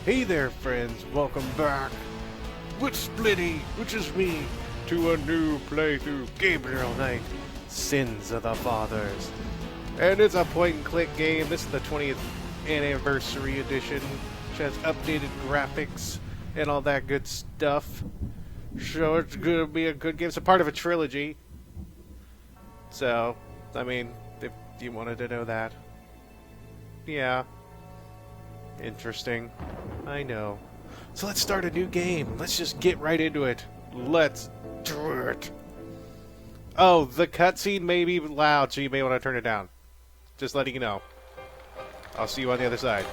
Hey there, friends. Welcome back with Splitty, which is me, to a new playthrough, Gabriel Knight, Sins of the Fathers. And it's a point-and-click game. This is the 20th anniversary edition, which has updated graphics and all that good stuff. So it's going to be a good game. It's a part of a trilogy. So, I mean, if you wanted to know that. Yeah. Interesting. I know. So let's start a new game. Let's just get right into it. Let's do it. Oh, the cutscene may be loud, so you may want to turn it down. Just letting you know. I'll see you on the other side.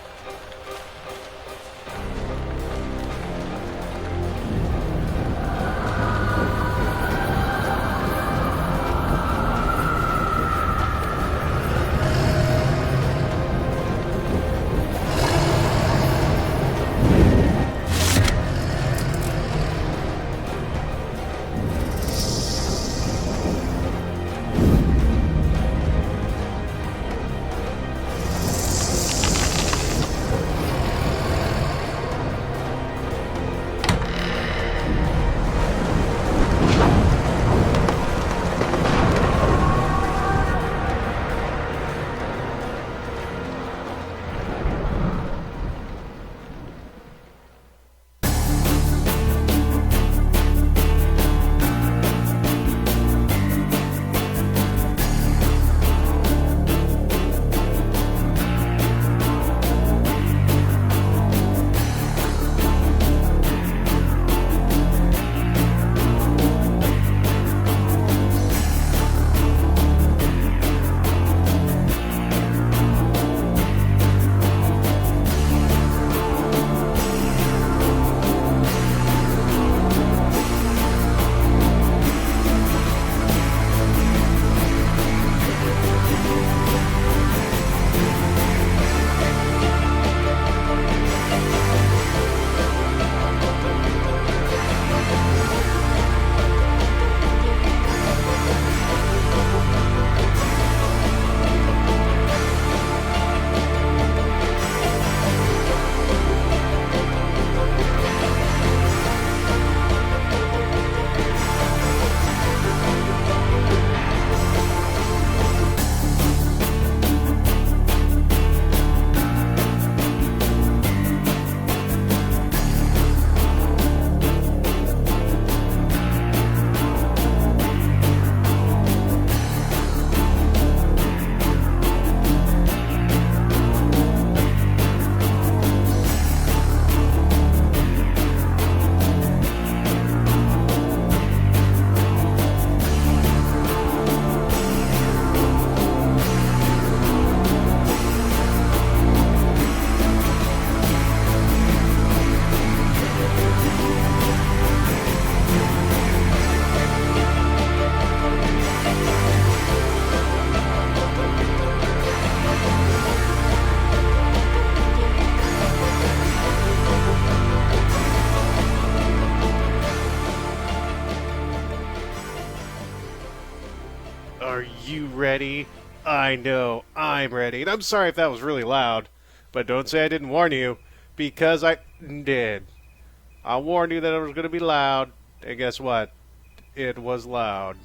Are you ready? I know, I'm ready. And I'm sorry if that was really loud, but don't say I didn't warn you, because I did. I warned you that it was going to be loud, and guess what? It was loud.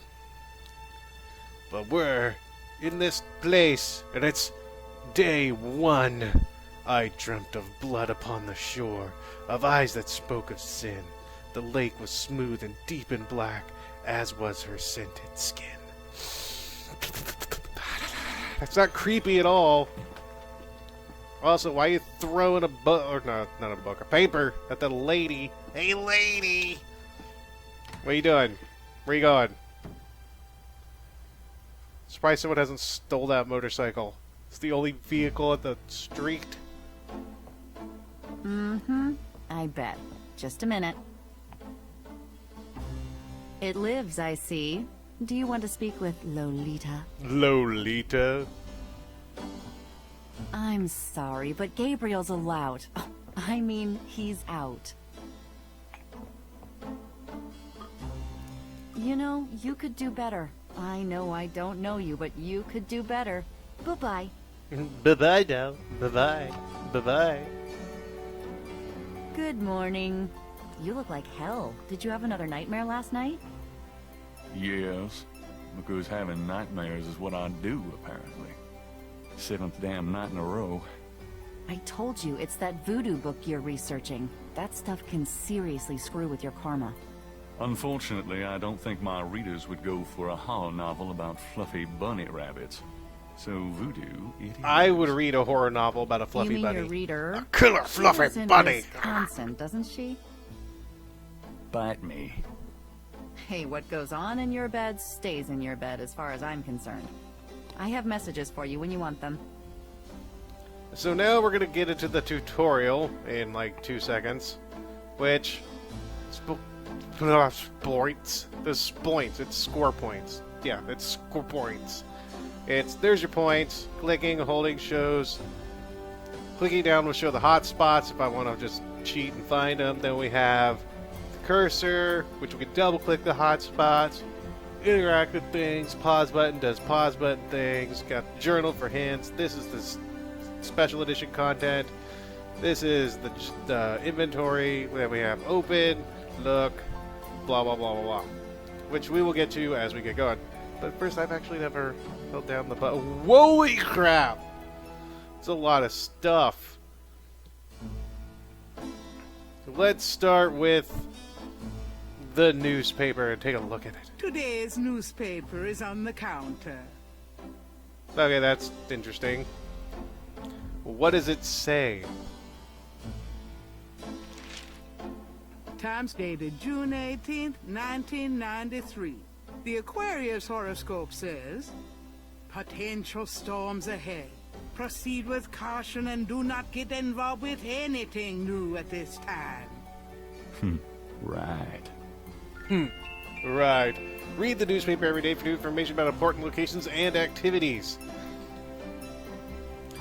But we're in this place, and it's day one. I dreamt of blood upon the shore, of eyes that spoke of sin. The lake was smooth and deep and black, as was her scented skin. That's not creepy at all. Also, why are you throwing a book, or no, not a book, a paper at the lady? Hey, lady! What are you doing? Where are you going? Surprised someone hasn't stole that motorcycle. It's the only vehicle at the street. I bet. Just a minute. It lives, I see. Do you want to speak with Lolita? Lolita? I'm sorry, but Gabriel's allowed. I mean, he's out. You know, you could do better. I know I don't know you, but you could do better. Bye-bye. Bye-bye now. Bye-bye. Bye-bye. Good morning. You look like hell. Did you have another nightmare last night? Yes, because having nightmares is what I do, apparently. 7th damn night in a row. I told you, it's that voodoo book you're researching. That stuff can seriously screw with your karma. Unfortunately, I don't think my readers would go for a horror novel about fluffy bunny rabbits. So voodoo, it is. I would read a horror novel about a fluffy you mean bunny. your reader? A killer She fluffy lives in bunny. Wisconsin, doesn't she? Bite me. Hey, what goes on in your bed stays in your bed as far as I'm concerned. I have messages for you when you want them. So now we're gonna get into the tutorial in like 2 seconds, which points. There's points. It's score points. Yeah, it's score points. There's your points. Clicking, holding shows. Clicking down will show the hot spots if I want to just cheat and find them. Then we have the cursor, which we can double click the hot spots. Interact with things. Pause button does pause button things. Got journal for hints. This is the special edition content. This is the inventory that we have open. Look. Blah blah blah blah blah. Which we will get to as we get going. But first, I've actually never held down the button. Holy crap! It's a lot of stuff. So let's start with the newspaper and take a look at it. Today's newspaper is on the counter. Okay, that's interesting. What does it say? Times dated June 18th, 1993. The Aquarius horoscope says, potential storms ahead. Proceed with caution and do not get involved with anything new at this time. Right. Right. Read the newspaper every day for new information about important locations and activities.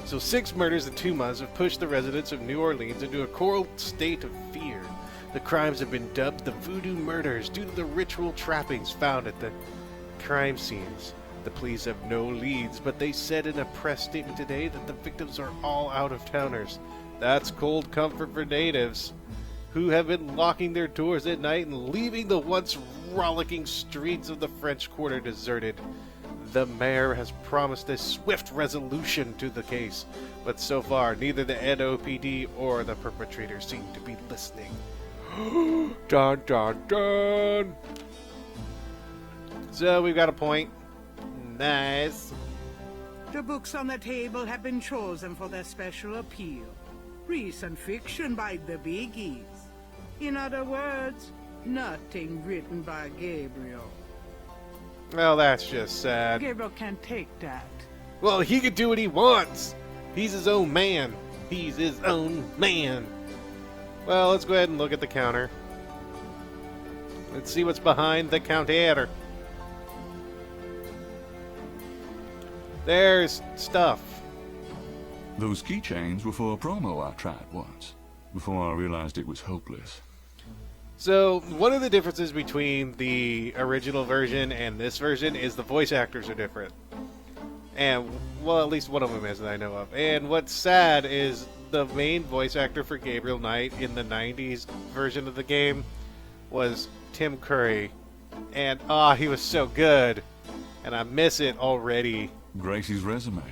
So 6 murders in 2 months have pushed the residents of New Orleans into a cold state of fear. The crimes have been dubbed the voodoo murders due to the ritual trappings found at the crime scenes. The police have no leads, but they said in a press statement today that the victims are all out-of-towners. That's cold comfort for natives, who have been locking their doors at night and leaving the once rollicking streets of the French Quarter deserted. The mayor has promised a swift resolution to the case, but so far neither the NOPD or the perpetrators seem to be listening. Dun dun dun! So we've got a point. Nice. The books on the table have been chosen for their special appeal. Recent fiction by the biggies. In other words, nothing written by Gabriel. Well, that's just sad. Gabriel can't take that. Well, he can do what he wants. He's his own man. He's his own man. Well, let's go ahead and look at the counter. Let's see what's behind the counter. There's stuff. Those keychains were for a promo I tried once, before I realized it was hopeless. So, one of the differences between the original version and this version is the voice actors are different. And, well, at least one of them is that I know of. And what's sad is the main voice actor for Gabriel Knight in the 90s version of the game was Tim Curry. And, he was so good. And I miss it already. Gracie's resume.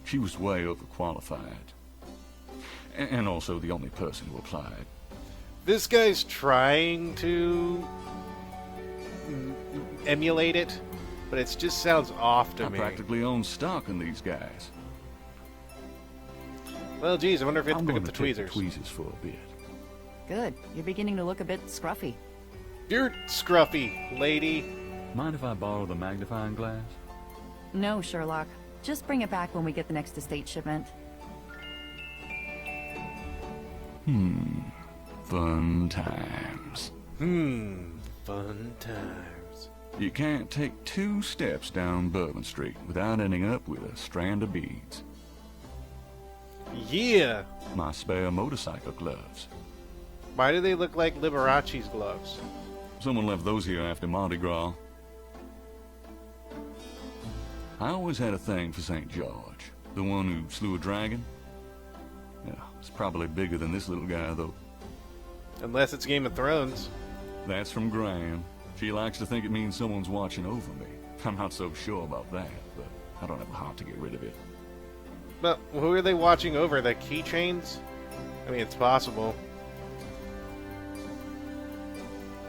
She was way overqualified. And also the only person who applied. This guy's trying to emulate it, but it just sounds off to I me. practically own stock in these guys. Well, geez, I wonder if you have I'm to pick going up to the take the tweezers. tweezers for a bit. Good. You're beginning to look a bit scruffy. You're scruffy, lady. Mind if I borrow the magnifying glass? No, Sherlock. Just bring it back when we get the next estate shipment. Fun times. Fun times. You can't take 2 steps down Bourbon Street without ending up with a strand of beads. Yeah. My spare motorcycle gloves. Why do they look like Liberace's gloves? Someone left those here after Mardi Gras. I always had a thing for St. George, the one who slew a dragon. Yeah, it's probably bigger than this little guy, though. Unless it's Game of Thrones. That's from Gran. She likes to think it means someone's watching over me. I'm not so sure about that, but I don't have a heart to get rid of it. But who are they watching over? The keychains? I mean, it's possible.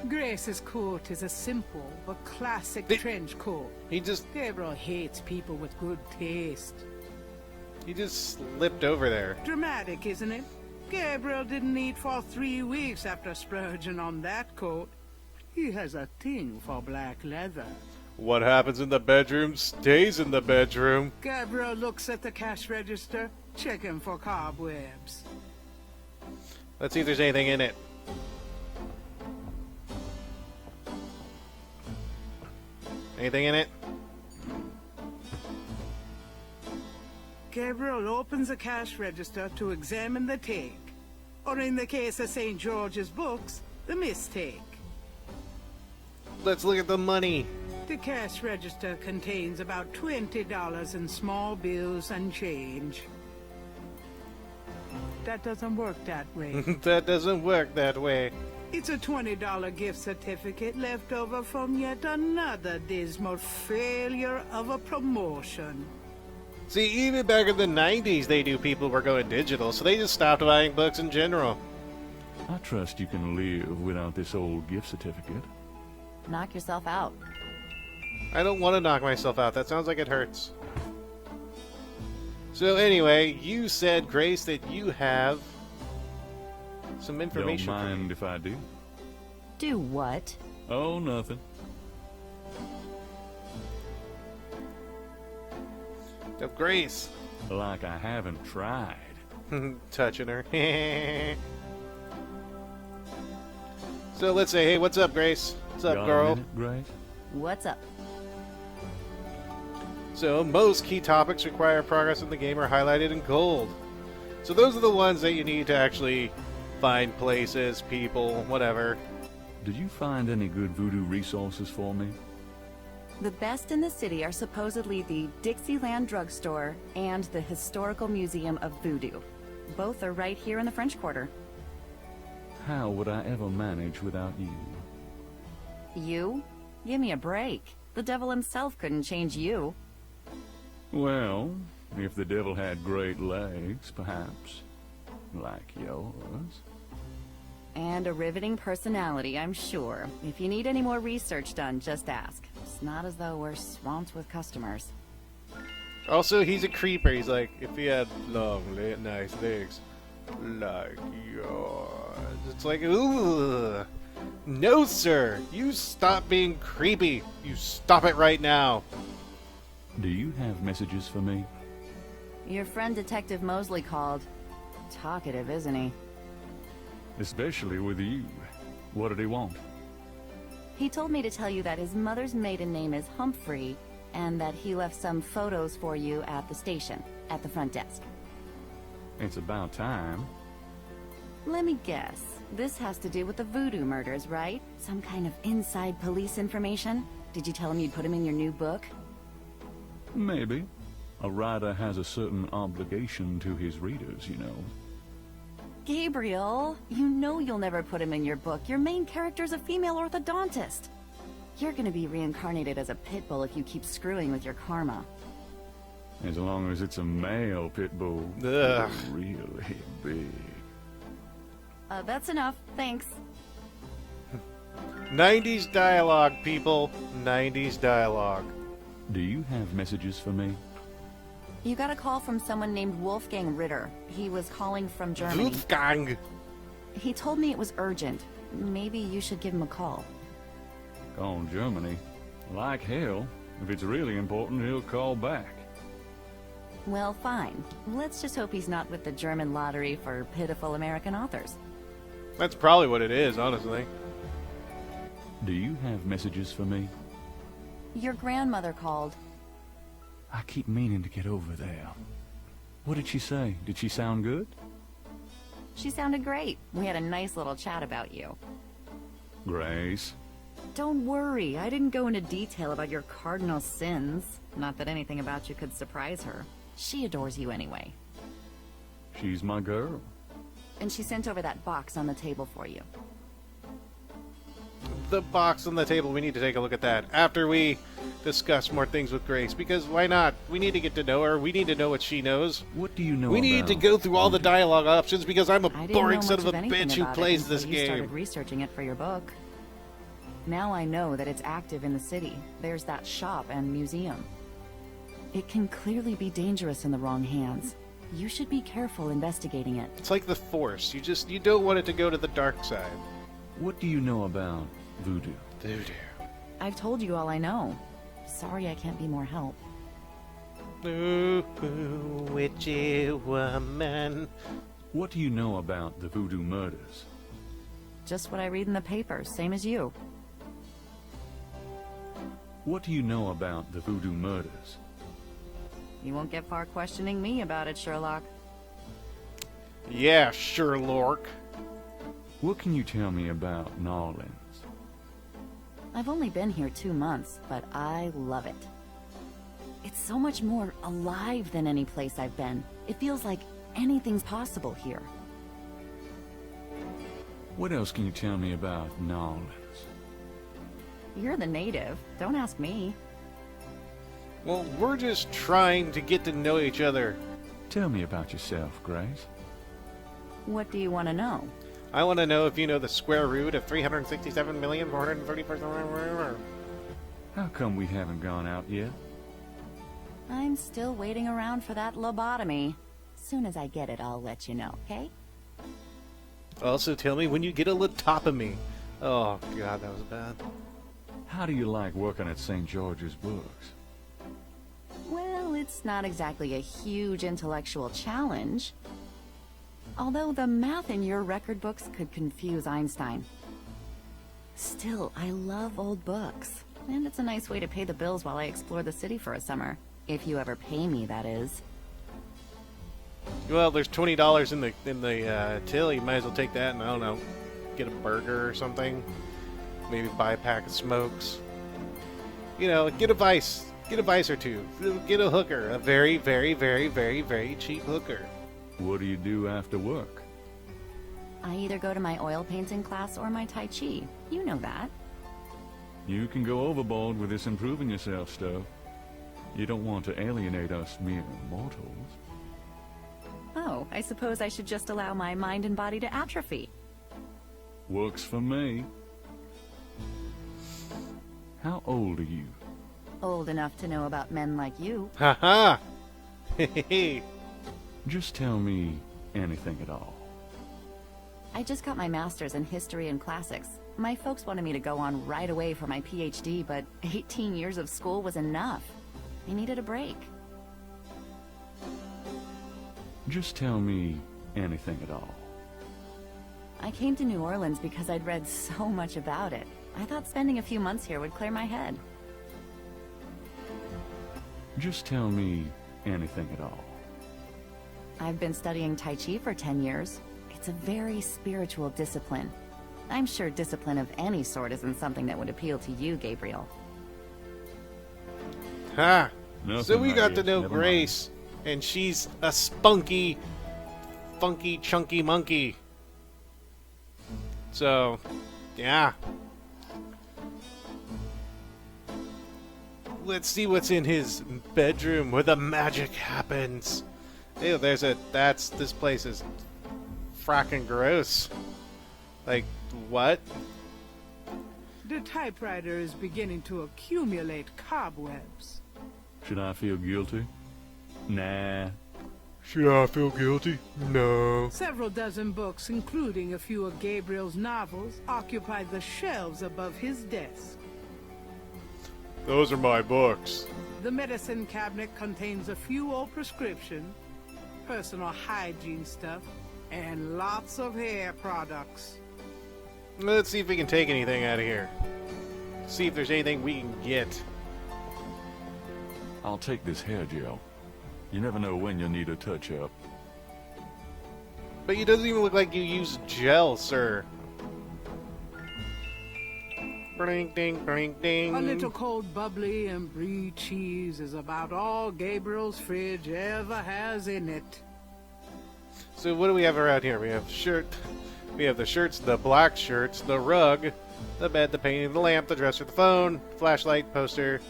Grace's coat is a simple but classic trench coat. He just Gabriel hates people with good taste. slipped over there. Dramatic, isn't it? Gabriel didn't eat for 3 weeks after splurging on that coat. He has a thing for black leather. What happens in the bedroom stays in the bedroom. Gabriel looks at the cash register, checking for cobwebs. Let's see if there's anything in it. Anything in it? Gabriel opens the cash register to examine the take, or in the case of St. George's books, the mistake. Let's look at the money. The cash register contains about $20 in small bills and change. That doesn't work that way. That doesn't work that way. It's a $20 gift certificate left over from yet another dismal failure of a promotion. See, even back in the 90s, they knew people were going digital, so they just stopped buying books in general. I trust you can live without this old gift certificate. Knock yourself out. I don't want to knock myself out. That sounds like it hurts. So anyway, you said, Grace, that you have some information. Don't mind if I do. Do what? Oh, nothing. Of Grace. Like I haven't tried. Touching her. So let's say, hey, what's up, Grace? What's up, Got a girl? minute, Grace? What's up? So most key topics require progress in the game are highlighted in gold. So those are the ones that you need to actually find places, people, whatever. Did you find any good voodoo resources for me? The best in the city are supposedly the Dixieland Drugstore and the Historical Museum of Voodoo. Both are right here in the French Quarter. How would I ever manage without you? You? Give me a break. The devil himself couldn't change you. Well, if the devil had great legs, perhaps. Like yours. And a riveting personality, I'm sure. If you need any more research done, just ask. It's not as though we're swamped with customers. Also, he's a creeper. He's like, if he had long, nice legs, like yours. It's like, ooh. No, sir. You stop being creepy. You stop it right now. Do you have messages for me? Your friend Detective Mosley called. Talkative, isn't he? Especially with you. What did he want? He told me to tell you that his mother's maiden name is Humphrey, and that he left some photos for you at the station, at the front desk. It's about time. Let me guess. This has to do with the voodoo murders, right? Some kind of inside police information? Did you tell him you'd put him in your new book? Maybe. A writer has a certain obligation to his readers, you know. Gabriel, you know you'll never put him in your book. Your main character's a female orthodontist. You're gonna be reincarnated as a pit bull if you keep screwing with your karma. As long as it's a male pit bull. Ugh. Really big. That's enough. Thanks. 90s dialogue, people. 90s dialogue. Do you have messages for me? You got a call from someone named Wolfgang Ritter. He was calling from Germany. Wolfgang. He told me it was urgent. Maybe you should give him a call. Call Germany? Like hell. If it's really important, he'll call back. Well, fine. Let's just hope he's not with the German lottery for pitiful American authors. That's probably what it is, honestly. Do you have messages for me? Your grandmother called. I keep meaning to get over there. What did she say? Did she sound good? She sounded great. We had a nice little chat about you. Grace? Don't worry, I didn't go into detail about your cardinal sins. Not that anything about you could surprise her. She adores you anyway. She's my girl. and she sent over that box on the table for you. The box on the table, we need to take a look at that after we discuss more things with Grace, because why not? We need to get to know her. We need to know what she knows. What do you know We need to go through all the dialogue options because I'm a I didn't boring know son much of a anything bitch who about it plays until this you started game. researching it for your book. Now I know that it's active in the city. There's that shop and museum. It can clearly be dangerous in the wrong hands. You should be careful investigating it. It's like the Force. You don't want it to go to the dark side. What do you know about voodoo? Voodoo. I've told you all I know. Sorry I can't be more help. Ooh, witchy woman. What do you know about the voodoo murders? Just what I read in the papers, same as you. What do you know about the voodoo murders? You won't get far questioning me about it, Sherlock. Yeah, Sherlock. What can you tell me about New Orleans? I've only been here 2 months, but I love it. It's so much more alive than any place I've been. It feels like anything's possible here. What else can you tell me about New Orleans? You're the native. Don't ask me. Well, we're just trying to get to know each other. Tell me about yourself, Grace. What do you want to know? I want to know if you know the square root of 367,430,000. How come we haven't gone out yet? I'm still waiting around for that lobotomy. Soon as I get it, I'll let you know, okay? Also, tell me when you get a lobotomy. Oh, God, that was bad. How do you like working at St. George's Books? Well, it's not exactly a huge intellectual challenge. Although the math in your record books could confuse Einstein. Still, I love old books. And it's a nice way to pay the bills while I explore the city for a summer. If you ever pay me, that is. Well, there's $20 in the till. You might as well take that and, I don't know, get a burger or something. Maybe buy a pack of smokes. You know, get a vice. Get a vice or two. Get a hooker. A very, very, very, very, very cheap hooker. What do you do after work? I either go to my oil painting class or my Tai Chi. You know that. You can go overboard with this improving yourself stuff. You don't want to alienate us mere mortals. Oh, I suppose I should just allow my mind and body to atrophy. Works for me. How old are you? Old enough to know about men like you. Ha ha! Just tell me anything at all. I just got my master's in history and classics. My folks wanted me to go on right away for my PhD, but 18 years of school was enough. I needed a break. Just tell me anything at all. I came to New Orleans because I'd read so much about it. I thought spending a few months here would clear my head. Just tell me anything at all. I've been studying Tai Chi for 10 years. It's a very spiritual discipline. I'm sure discipline of any sort isn't something that would appeal to you, Gabriel. Ha! Nothing, So we I got to guess. know Never Grace, and she's a spunky, funky, chunky monkey. So, yeah. Let's see what's in his bedroom where the magic happens. Ew, this place is fracking gross. Like, what? The typewriter is beginning to accumulate cobwebs. Should I feel guilty? Nah. Should I feel guilty? No. Several dozen books, including a few of Gabriel's novels, occupy the shelves above his desk. Those are my books. The medicine cabinet contains a few old prescriptions, personal hygiene stuff, and lots of hair products. Let's see if we can take anything out of here. See if there's anything we can get. I'll take this hair gel. You never know when you'll need a touch-up. But it doesn't even look like you use gel, sir. Bring, ding, bring, ding. A little cold bubbly and brie cheese is about all Gabriel's fridge ever has in it. So what do we have around here? We have we have the shirts, the black shirts, the rug, the bed, the painting, the lamp, the dresser, the phone, flashlight, poster.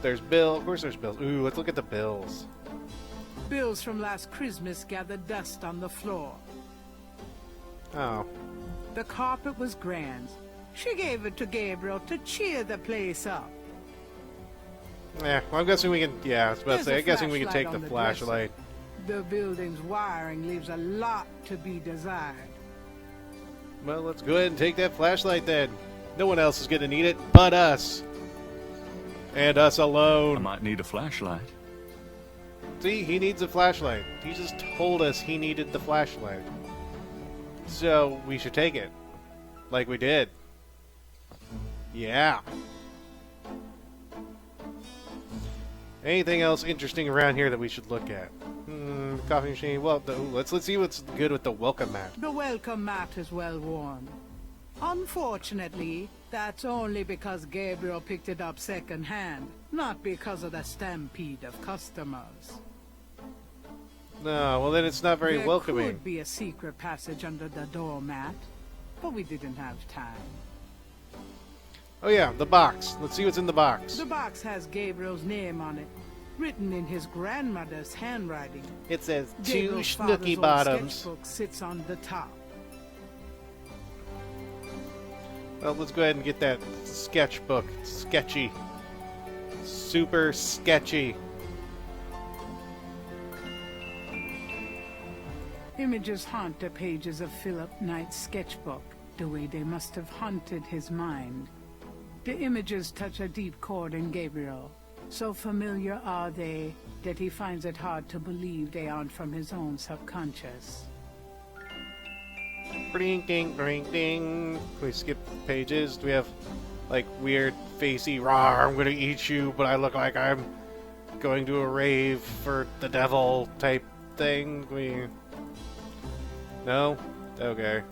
There's bill. Of course there's bills. Ooh, let's look at the bills. Bills from last Christmas gathered dust on the floor. Oh. The carpet was Gran's. She gave it to Gabriel to cheer the place up. Yeah, well, I'm guessing we can. Yeah, I was about to say. I'm guessing we can take the Flashlight on the flashlight. The building's wiring leaves a lot to be desired. Well, let's go ahead and take that flashlight then. No one else is going to need it but us. And us I alone. might need a flashlight. See, he needs a flashlight. He just told us he needed the flashlight. So, we should take it. Like we did. Yeah. Anything else interesting around here that we should look at? Coffee machine. Well, let's see what's good with the welcome mat. The welcome mat is well worn. Unfortunately, that's only because Gabriel picked it up second-hand, not because of the stampede of customers. No, well then it's not very welcoming. There could be a secret passage under the doormat, but we didn't have time. Oh yeah, the box. Let's see what's in the box. The box has Gabriel's name on it, written in his grandmother's handwriting. It says two Gabriel's father's Snooky old Bottoms. sketchbook sits on the top. Well, let's go ahead and get that sketchbook. Sketchy. Super sketchy. Images haunt the pages of Philip Knight's sketchbook, the way they must have haunted his mind. The images touch a deep chord in Gabriel. So familiar are they that he finds it hard to believe they aren't from his own subconscious. Ding, ding, ding, ding. Can we skip pages? Do we have, like, weird, facey, rawr, I'm gonna eat you, but I look like I'm going to a rave for the devil type thing? No? Okay.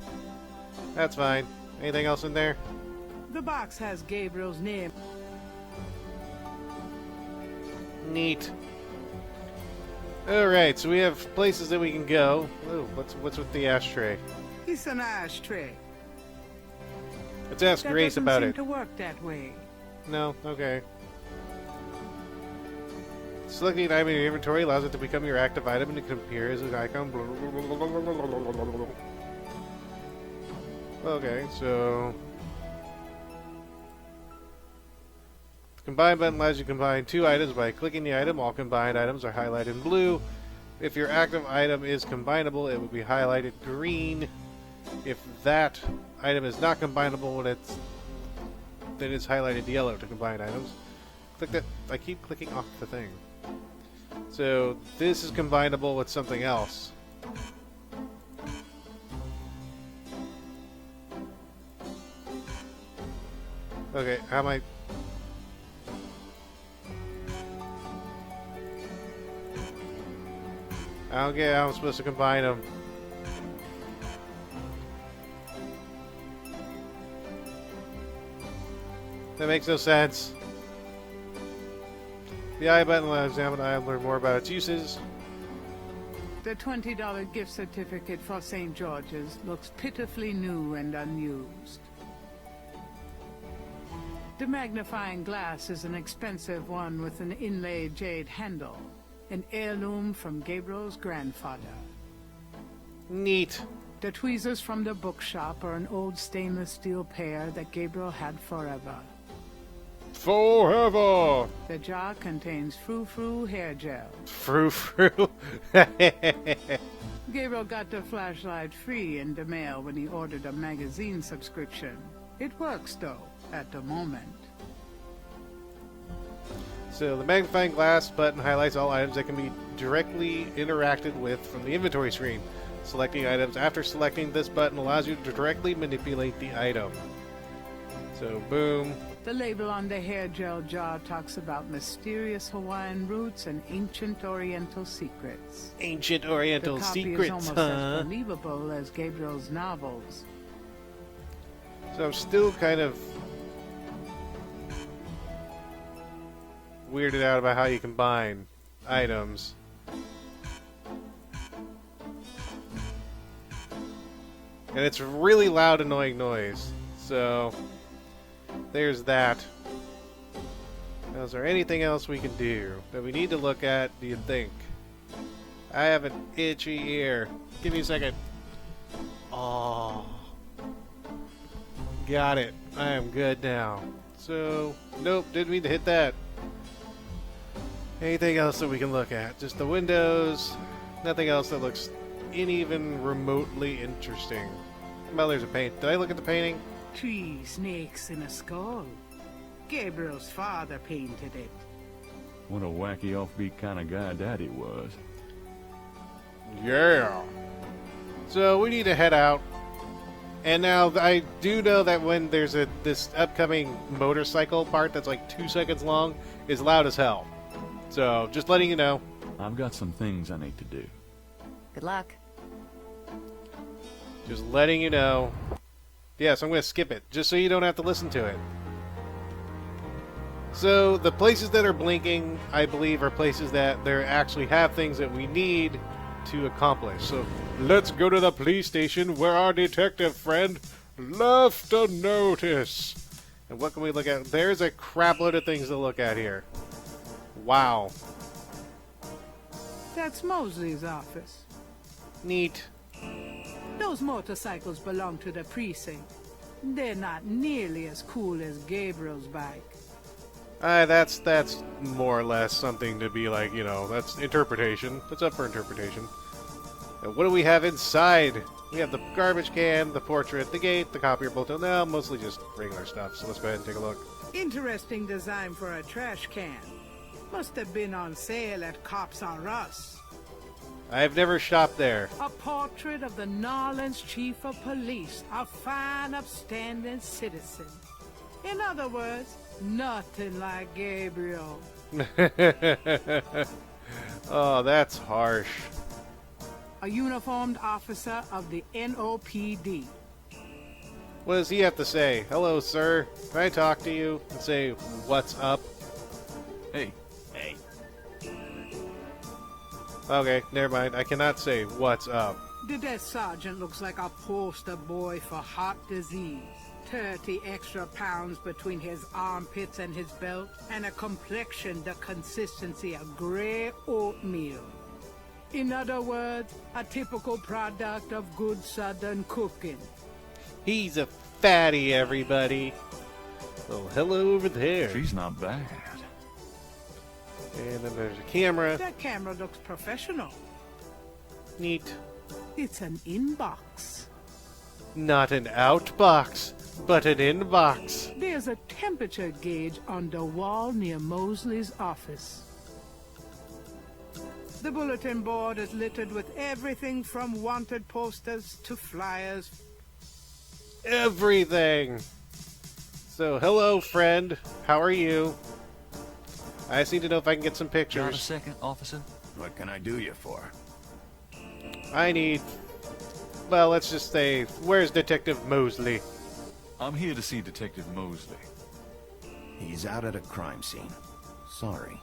That's fine. Anything else in there? The box has Gabriel's name. Neat. Alright, so we have places that we can go. Ooh, what's with the ashtray? It's an ashtray. Let's ask That Grace doesn't about seem it. to work that way. No? Okay. Selecting an item in your inventory allows it to become your active item and it can appear as an icon. Okay, so... The combine button allows you to combine two items by clicking the item. All combined items are highlighted in blue. If your active item is combinable, it will be highlighted green. If that item is not combinable, then it's highlighted yellow to combine items. Click that. I keep clicking off the thing. So this is combinable with something else. Okay, how am I... I don't get how I'm supposed to combine them. That makes no sense. The I button will examine the item, learn more about its uses. The $20 gift certificate for St. George's looks pitifully new and unused. The magnifying glass is an expensive one with an inlaid jade handle, an heirloom from Gabriel's grandfather. Neat. The tweezers from the bookshop are an old stainless steel pair that Gabriel had forever. Forever! The jar contains frou-frou hair gel. Frou-frou. Gabriel got the flashlight free in the mail when he ordered a magazine subscription. It works, though, at the moment. So the magnifying glass button highlights all items that can be directly interacted with from the inventory screen. Selecting items after selecting this button allows you to directly manipulate the item. So boom. The label on the hair gel jar talks about mysterious Hawaiian roots and ancient Oriental secrets. Ancient Oriental the copy secrets, is almost as believable as Gabriel's novels. So I'm still kind of weirded out about how you combine items. And it's really loud, annoying noise. So, there's that. Now, is there anything else we can do that we need to look at, do you think? I have an itchy ear. Give me a second. Oh. Got it. I am good now. So, nope, didn't mean to hit that. Anything else that we can look at? Just the windows. Nothing else that looks even remotely interesting. Well, there's a paint. Did I look at the painting? 3 snakes in a skull. Gabriel's father painted it. What a wacky offbeat kind of guy Daddy was. Yeah. So we need to head out. And now I do know that when there's this upcoming motorcycle part that's like 2 seconds long is loud as hell. So just letting you know. I've got some things I need to do. Good luck. Just letting you know. Yes, I'm going to skip it just so you don't have to listen to it. So the places that are blinking, I believe, are places that they actually have things that we need to accomplish. So let's go to the police station where our detective friend left a notice. And what can we look at? There's a crapload of things to look at here. Wow. That's Mosley's office. Neat. Those motorcycles belong to the precinct. They're not nearly as cool as Gabriel's bike. That's more or less something to be like, you know, that's interpretation. That's up for interpretation. And what do we have inside? We have the garbage can, the portrait, the gate, the copier bolt. No, mostly just regular stuff. So let's go ahead and take a look. Interesting design for a trash can. Must have been on sale at Cops R Us. I've never shopped there. A portrait of the Narlands Chief of Police, a fine, upstanding citizen. In other words, nothing like Gabriel. Oh, that's harsh. A uniformed officer of the NOPD. What does he have to say? Hello, sir. Can I talk to you and say, what's up? Hey, Okay, never mind. I cannot say, what's up. The desk sergeant looks like a poster boy for heart disease. 30 extra pounds between his armpits and his belt, and a complexion the consistency of gray oatmeal. In other words, a typical product of good southern cooking. He's a fatty, everybody. Well, hello over there. she's not bad. And then there's a camera. That camera looks professional. Neat. It's an inbox. Not an outbox, but an inbox. There's a temperature gauge on the wall near Mosley's office. The bulletin board is littered with everything from wanted posters to flyers. Everything. So, hello, friend. How are you? I just need to know if I can get some Got a pictures. second, officer? What can I do you for? I need... Well, let's just say, where's Detective Mosley? I'm here to see Detective Mosley. He's out at a crime scene. Sorry.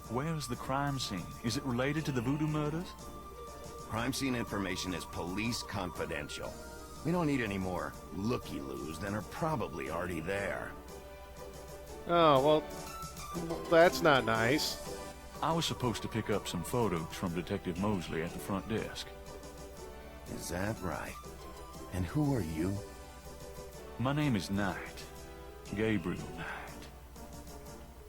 Where's the crime scene? Is it related to the voodoo murders? Crime scene information is police confidential. We don't need any more looky-loos than are probably already there. Oh, well, that's not nice. I was supposed to pick up some photos from Detective Mosley at the front desk. Is that right? And who are you? My name is Knight. Gabriel Knight.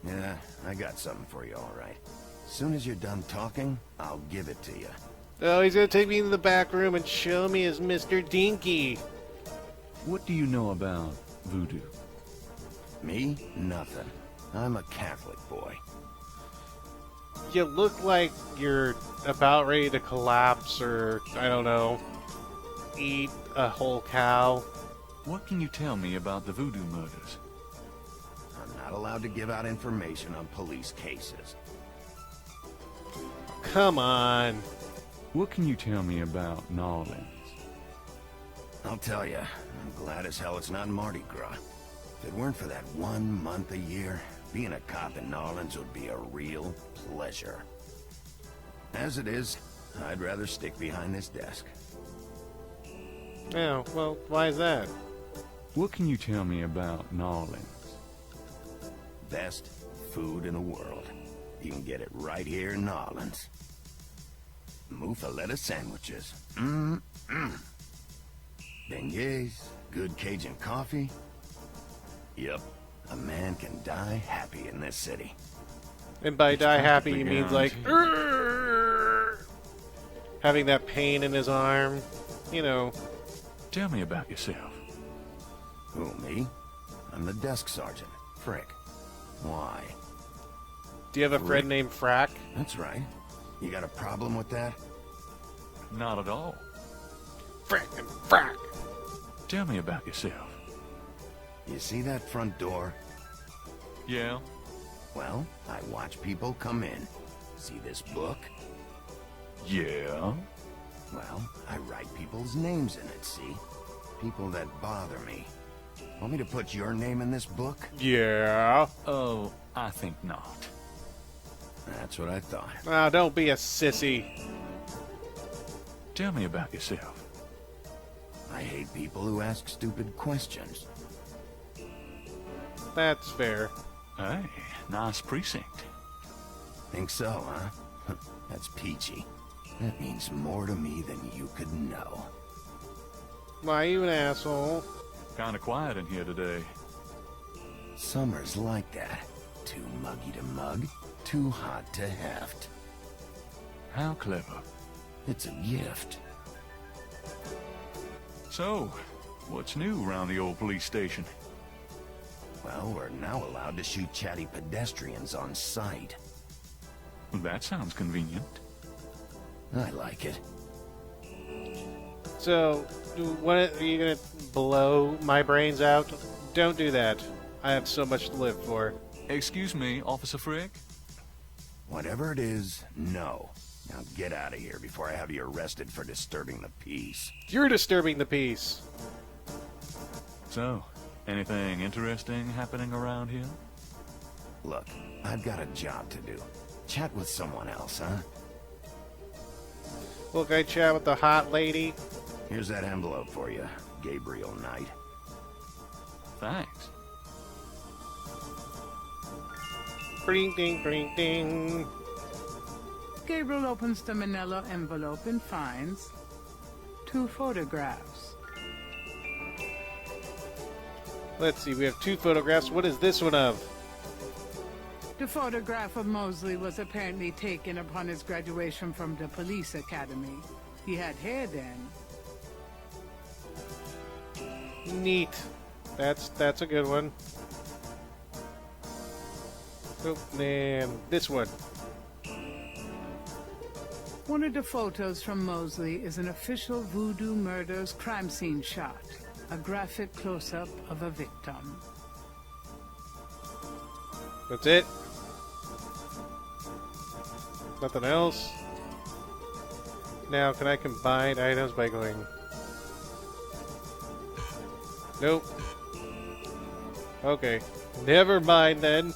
Yeah, I got something for you, all right. As soon as you're done talking, I'll give it to you. Oh, he's gonna take me into the back room and show me his Mr. Dinky. What do you know about voodoo? Me? Nothing. I'm a Catholic boy. You look like you're about ready to collapse or, I don't know, eat a whole cow. What can you tell me about the voodoo murders? I'm not allowed to give out information on police cases. Come on. What can you tell me about Narlands? I'll tell you, I'm glad as hell it's not Mardi Gras. If it weren't for that 1 month a year, being a cop in Narlands would be a real pleasure. As it is, I'd rather stick behind this desk. Oh, well, why is that? What can you tell me about Nawlins? Best food in the world. You can get it right here in Nawlins. Muffaletta sandwiches. Beignets, good Cajun coffee. Yup, a man can die happy in this city. And by die happy, he perfectly means like having that pain in his arm. You know. Tell me about yourself. Who, me? I'm the desk sergeant, Frick. Why? Do you have a friend named Frack? That's right. You got a problem with that? Not at all. Frick and Frack. Tell me about yourself. You see that front door? Yeah? Well, I watch people come in. See this book? Yeah? Well, I write people's names in it, see? People that bother me. Want me to put your name in this book? Yeah. Oh, I think not. That's what I thought. Ah, don't be a sissy. Tell me about yourself. I hate people who ask stupid questions. That's fair. Hey, nice precinct. Think so, huh? That's peachy. That means more to me than you could know. Why, you an asshole? Kinda quiet in here today. Summer's like that. Too muggy to mug, too hot to heft. How clever. It's a gift. So, what's new around the old police station? Well, we're now allowed to shoot chatty pedestrians on sight. That sounds convenient. I like it. So, what are you gonna blow my brains out? Don't do that. I have so much to live for. Excuse me, Officer Frick? Whatever it is, no. Now get out of here before I have you arrested for disturbing the peace. You're disturbing the peace. So, anything interesting happening around here? Look, I've got a job to do. Chat with someone else, huh? Look, I chat with the hot lady. Here's that envelope for you, Gabriel Knight. Thanks. Ding, ding, ding, ding. Gabriel opens the manila envelope and finds 2 photographs. Let's see, we have 2 photographs. What is this one of? The photograph of Mosley was apparently taken upon his graduation from the police academy. He had hair then. Neat. That's a good one. Oh, and this one. One of the photos from Mosley is an official Voodoo Murders crime scene shot, a graphic close-up of a victim. That's it. Nothing else. Now, can I combine items by going... Nope. Okay. Never mind then.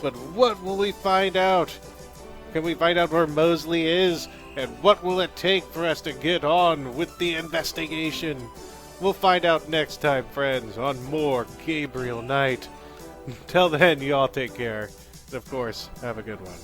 But what will we find out? Can we find out where Mosley is? And what will it take for us to get on with the investigation? We'll find out next time, friends, on more Gabriel Knight. Till then, you all take care. And of course, have a good one.